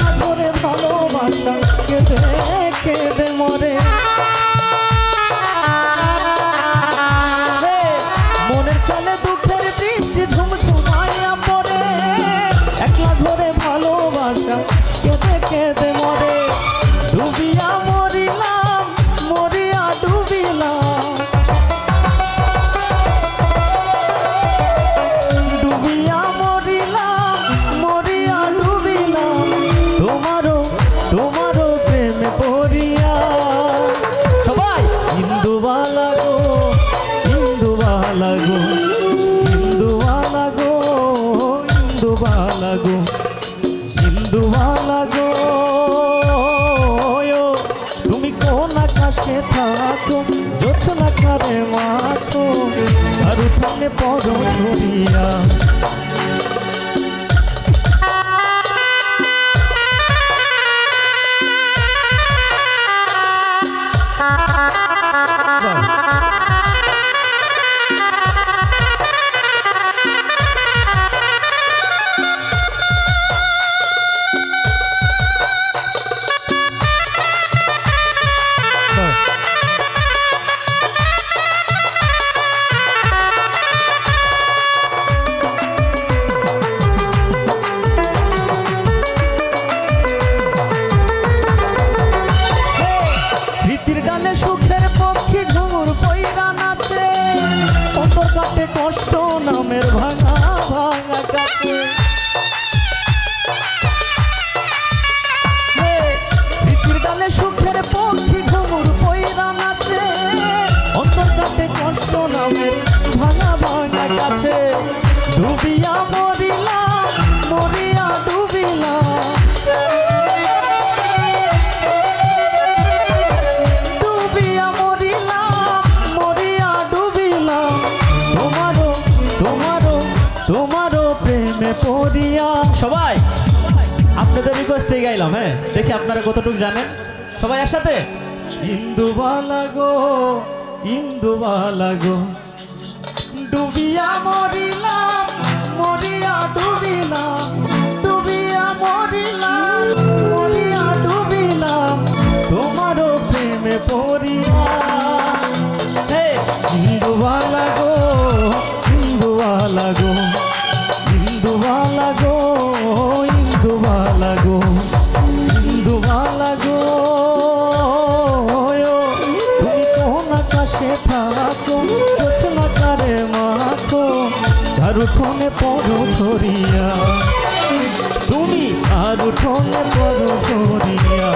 একলা করে ভালোবাসা কেঁদে কেঁদে মরে। মনের চলে দুঃখের বৃষ্টি ঝুমঝুমাইয়া পড়ে, একলা ঘরে ভালোবাসা কেঁদে কেঁদে মরে। ডুবিয়া মরিলাম, মরিয়া ডুবিলাম, ডুবিয়া মরিলাম, মরিয়া ডুবিলাম, তোমারও তোমারও প্রেমে পড়িয়া। সবাই ইন্দুবালা গো, ইন্দুবালা গো, ইন্দুবালা গো, ইন্দুবালা গো, ইন্দুবালা গো, তুমি কোন আকাশে থাকো, জোছনা করে মাখো, আর উঠানে পড়ো ছড়িয়া। সুখের পক্ষী ঘুমুর পইরা নাচে, অন্তর কাটে কষ্ট নামের ভাঙা ভাঙা কাছে। স্মৃতির ডালে সুখের পক্ষী ঘুমুর পইরা নাচে, অন্তর কাটে কষ্ট নামের ভাঙা ভাঙা কাছে। ডুবিয়া মরিলাম, মরিয়া ডুবিলাম, তোমারও প্রেমে পড়িয়া। সবাই আপনাদের রিকোয়েস্টে গাইলাম, হ্যাঁ দেখি আপনারা কতটুকু জানেন। সবাই একসাথে ইন্দুবালা গো, ইন্দুবালা গো, ডুবিয়া মরিলাম, মরিয়া ডুবিলাম, ডুবিয়া মরিলাম, মরিয়া ডুবিলাম, তোমারও প্রেমে পড়িয়া। ইন্দুবালা গো, ইন্দুবালা গো, ইন্দুবালা গো, ইন্দুবালা গো, ইন্দুবালা গো, তুমি কোন আকাশে থাকো, জোছনা করে মাখো, আর উঠোনে পড়ো ছড়িয়া, তুমি আর উঠোনে পড়ো ছড়িয়া।